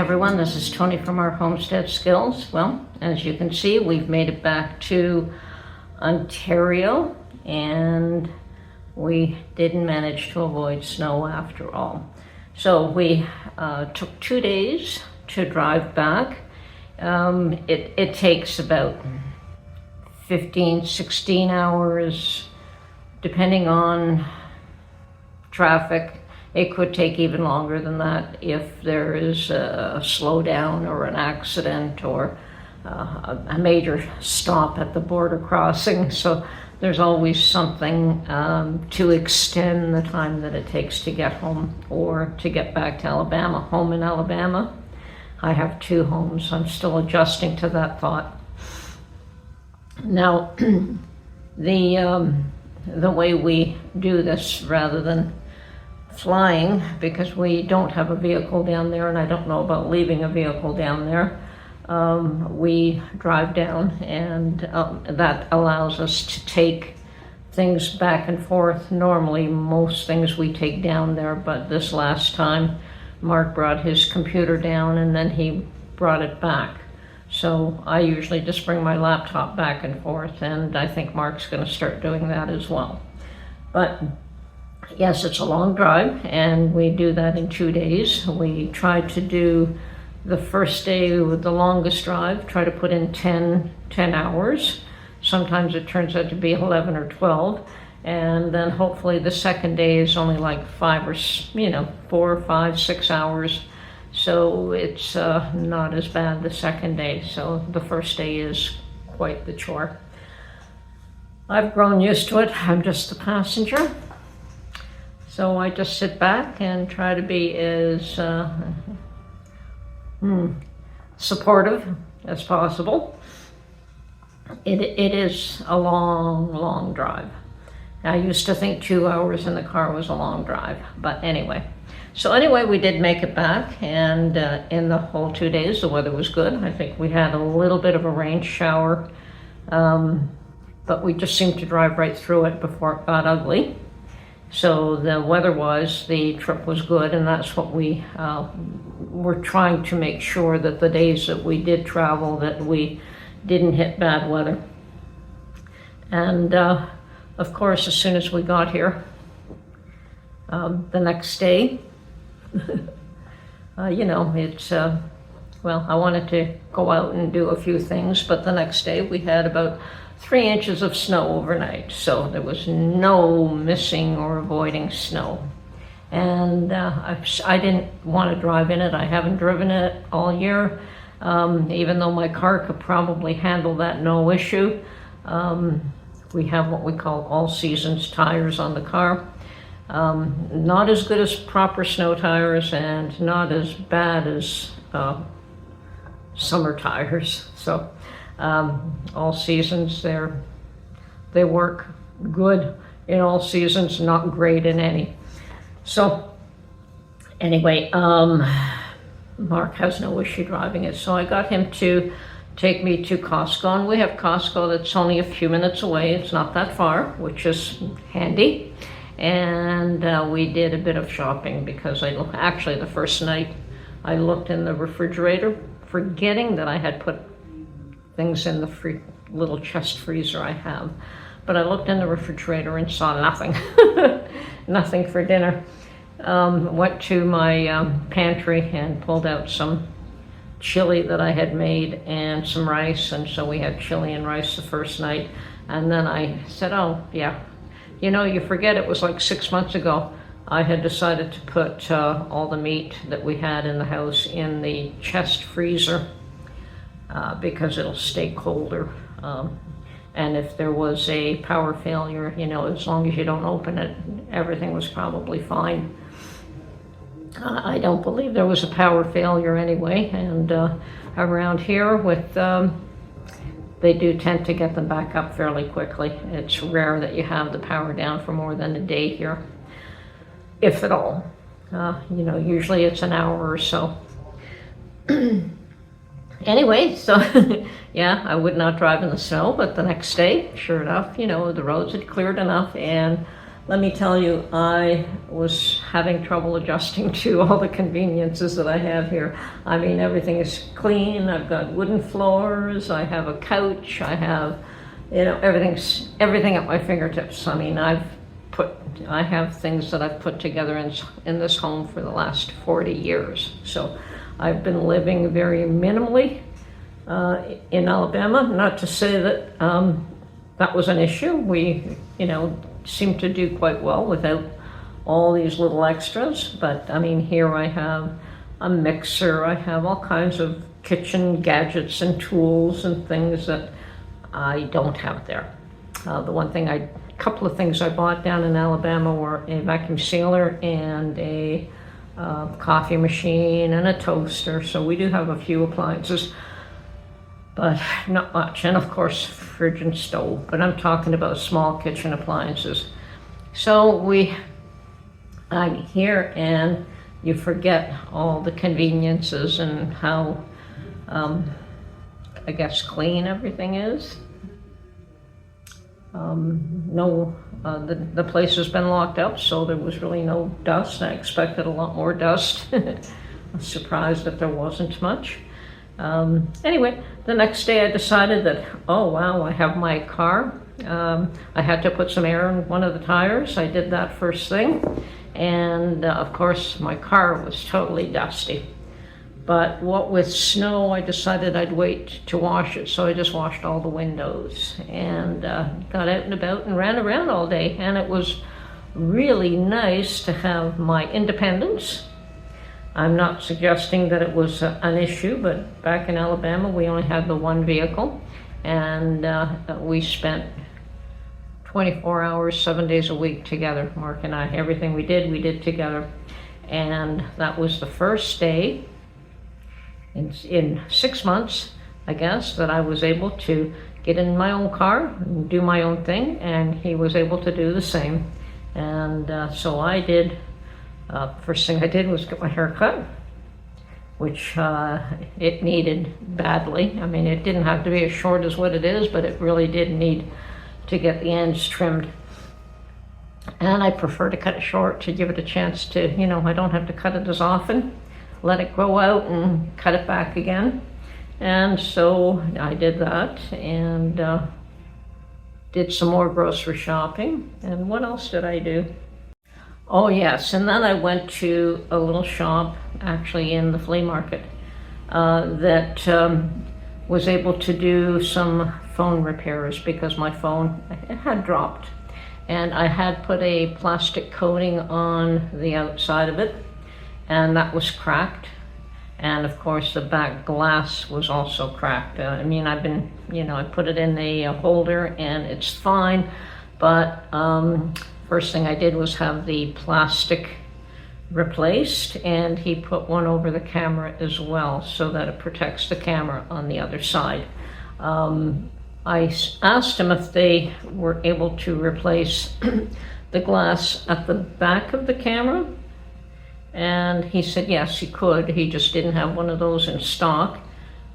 everyone, this is Tony from our Homestead Skills. Well, as you can see, we've made it back to Ontario and we didn't manage to avoid snow after all. So we took 2 days to drive back. It takes about 15, 16 hours depending on traffic. It could take even longer than that if there is a slowdown or an accident or a major stop at the border crossing. So there's always something to extend the time that it takes to get home or to get back to Alabama. Home in Alabama, I have 2 homes. I'm still adjusting to that thought. Now, the way we do this, rather than flying, because we don't have a vehicle down there and I don't know about leaving a vehicle down there, we drive down, and that allows us to take things back and forth. Normally most things we take down there, but this last time Mark brought his computer down and then he brought it back. So I usually just bring my laptop back and forth, and I think Mark's going to start doing that as well. But yes, it's a long drive, and we do that in 2 days. We try to do the first day with the longest drive, try to put in 10 hours. Sometimes it turns out to be 11 or 12. And then hopefully the second day is only like 4, 5, 6 hours. So it's not as bad the second day. So the first day is quite the chore. I've grown used to it. I'm just the passenger. So I just sit back and try to be as supportive as possible. It is a long drive. I used to think 2 hours in the car was a long drive, but anyway. So anyway, we did make it back, and in the whole 2 days, the weather was good. I think we had a little bit of a rain shower, but we just seemed to drive right through it before it got ugly. So the weather-wise, the trip was good, and that's what we were trying to make sure, that the days that we did travel, that we didn't hit bad weather. And of course, as soon as we got here, the next day, it's, well, I wanted to go out and do a few things, but the next day we had about 3 inches of snow overnight, so there was no missing or avoiding snow. And I didn't want to drive in it. I haven't driven it all year, even though my car could probably handle that no issue. We have what we call all seasons tires on the car. Not as good as proper snow tires and not as bad as summer tires. So all seasons, they work good in all seasons, not great in any. So anyway, Mark has no issue driving it, so I got him to take me to Costco, and we have Costco that's only a few minutes away. It's not that far, which is handy. And we did a bit of shopping, because actually the first night I looked in the refrigerator, forgetting that I had put things in the little chest freezer I have. But I looked in the refrigerator and saw nothing, nothing for dinner. Went to my pantry and pulled out some chili that I had made and some rice, and so we had chili and rice the first night. And then I said, oh yeah, you forget it was like 6 months ago. I had decided to put all the meat that we had in the house in the chest freezer because it'll stay colder. And if there was a power failure, as long as you don't open it, everything was probably fine. I don't believe there was a power failure anyway, and around here they do tend to get them back up fairly quickly. It's rare that you have the power down for more than a day here, if at all. Usually it's an hour or so. Anyway, so yeah, I would not drive in the snow, but the next day, sure enough, the roads had cleared enough, and let me tell you, I was having trouble adjusting to all the conveniences that I have here. I mean, everything is clean. I've got wooden floors. I have a couch. I have, everything at my fingertips. I mean, I have things that I've put together in this home for the last 40 years. So I've been living very minimally in Alabama. Not to say that that was an issue. We, seem to do quite well without all these little extras. But I mean, here I have a mixer. I have all kinds of kitchen gadgets and tools and things that I don't have there. Couple of things I bought down in Alabama were a vacuum sealer and a coffee machine and a toaster. So we do have a few appliances, but not much. And of course, fridge and stove, but I'm talking about small kitchen appliances. So I'm here and you forget all the conveniences and how, I guess, clean everything is. The place has been locked up, so there was really no dust. I expected a lot more dust. I was surprised that there wasn't much. Anyway, the next day I decided that, oh wow, I have my car. I had to put some air in one of the tires. I did that first thing. And of course, my car was totally dusty. But what with snow, I decided I'd wait to wash it. So I just washed all the windows and got out and about and ran around all day. And it was really nice to have my independence. I'm not suggesting that it was an issue, but back in Alabama, we only had the one vehicle, and we spent 24 hours, 7 days a week together, Mark and I. Everything we did together. And that was the first day in 6 months, I guess, that I was able to get in my own car and do my own thing, and he was able to do the same. And so I did. First thing I did was get my hair cut, which it needed badly. I mean, it didn't have to be as short as what it is, but it really did need to get the ends trimmed. And I prefer to cut it short to give it a chance to, I don't have to cut it as often. Let it grow out and cut it back again. And so I did that and did some more grocery shopping. And what else did I do? Oh yes, and then I went to a little shop, actually in the flea market, that was able to do some phone repairs because my phone had dropped. And I had put a plastic coating on the outside of it, and that was cracked. And of course the back glass was also cracked. I put it in a holder and it's fine, but first thing I did was have the plastic replaced, and he put one over the camera as well so that it protects the camera on the other side. I asked him if they were able to replace the glass at the back of the camera, and he said yes, he could. He just didn't have one of those in stock.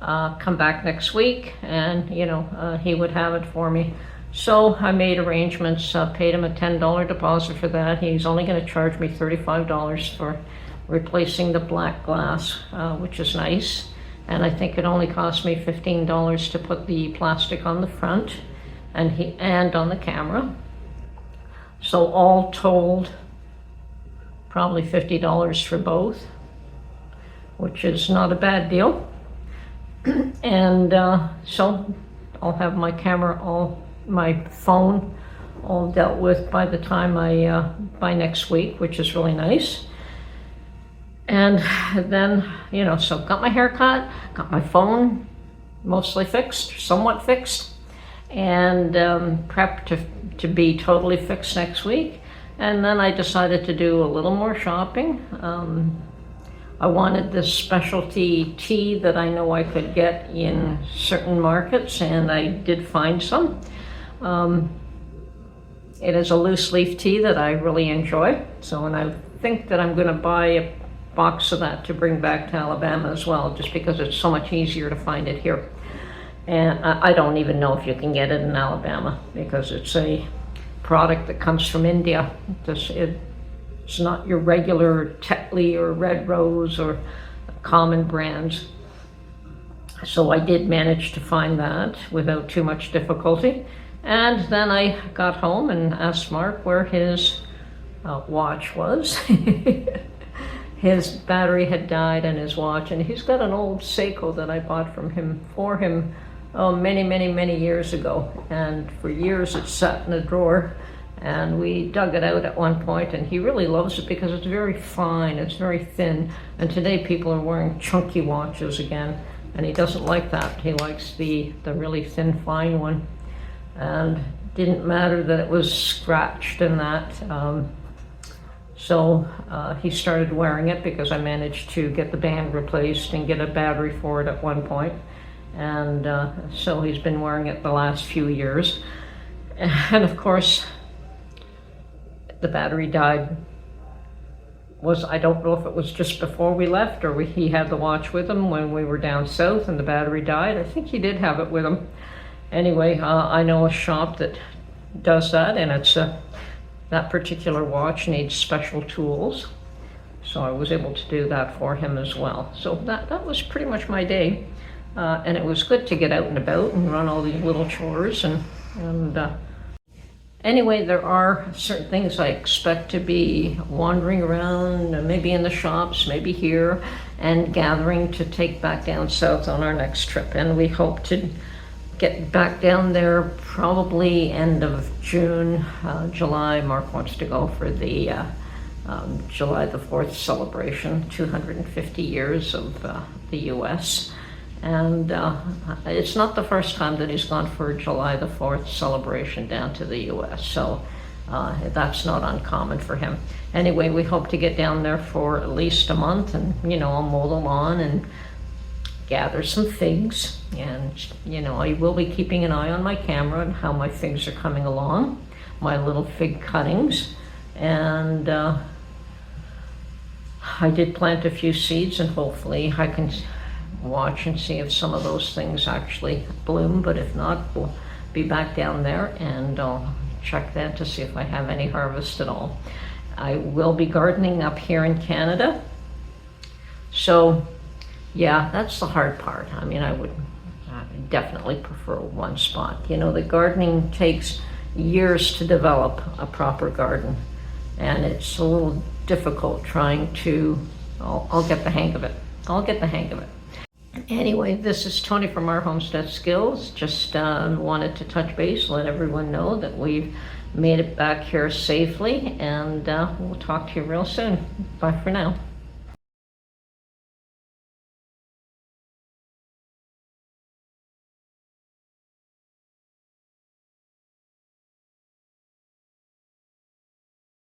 Come back next week and he would have it for me. So I made arrangements, paid him a $10 deposit for that. He's only going to charge me $35 for replacing the black glass, which is nice. And I think it only cost me $15 to put the plastic on the front and on the camera. So all told, probably $50 for both, which is not a bad deal. And so I'll have my phone all dealt with by the time by next week, which is really nice. And then, so got my hair cut, got my phone mostly fixed, somewhat fixed, and prepped to be totally fixed next week. And then I decided to do a little more shopping. I wanted this specialty tea that I know I could get in certain markets, and I did find some. It is a loose leaf tea that I really enjoy. So, and I think that I'm going to buy a box of that to bring back to Alabama as well, just because it's so much easier to find it here. And I don't even know if you can get it in Alabama because it's a product that comes from India. It's not your regular Tetley or Red Rose or common brands. So I did manage to find that without too much difficulty. And then I got home and asked Mark where his watch was. His battery had died in his watch, and he's got an old Seiko that I bought for him many years ago. And for years it sat in a drawer, and we dug it out at one point, and he really loves it because it's very fine, it's very thin. And today people are wearing chunky watches again, and he doesn't like that. He likes the really thin, fine one. And didn't matter that it was scratched and that. So he started wearing it because I managed to get the band replaced and get a battery for it at one point. And so he's been wearing it the last few years. And of course, the battery died. I don't know if it was just before we left or he had the watch with him when we were down south and the battery died. I think he did have it with him. Anyway, I know a shop that does that, and it's that particular watch needs special tools. So I was able to do that for him as well. So that was pretty much my day. And it was good to get out and about and run all these little chores. Anyway, there are certain things I expect to be wandering around, maybe in the shops, maybe here, and gathering to take back down south on our next trip. And we hope to get back down there probably end of June, July. Mark wants to go for the July the 4th celebration, 250 years of the US. And it's not the first time that he's gone for July the 4th celebration down to the US, so that's not uncommon for him. Anyway, we hope to get down there for at least a month, and I'll mow the lawn and gather some figs, and I will be keeping an eye on my camera and how my figs are coming along, my little fig cuttings. And I did plant a few seeds, and hopefully I can watch and see if some of those things actually bloom, but if not, we'll be back down there and I'll check that to see if I have any harvest at all. I will be gardening up here in Canada, so yeah, that's the hard part. I mean, I would definitely prefer one spot. The gardening takes years to develop a proper garden, and it's a little difficult trying to, I'll get the hang of it. Anyway, this is Tony from Our Homestead Skills. Just wanted to touch base, let everyone know that we've made it back here safely, and we'll talk to you real soon. Bye for now.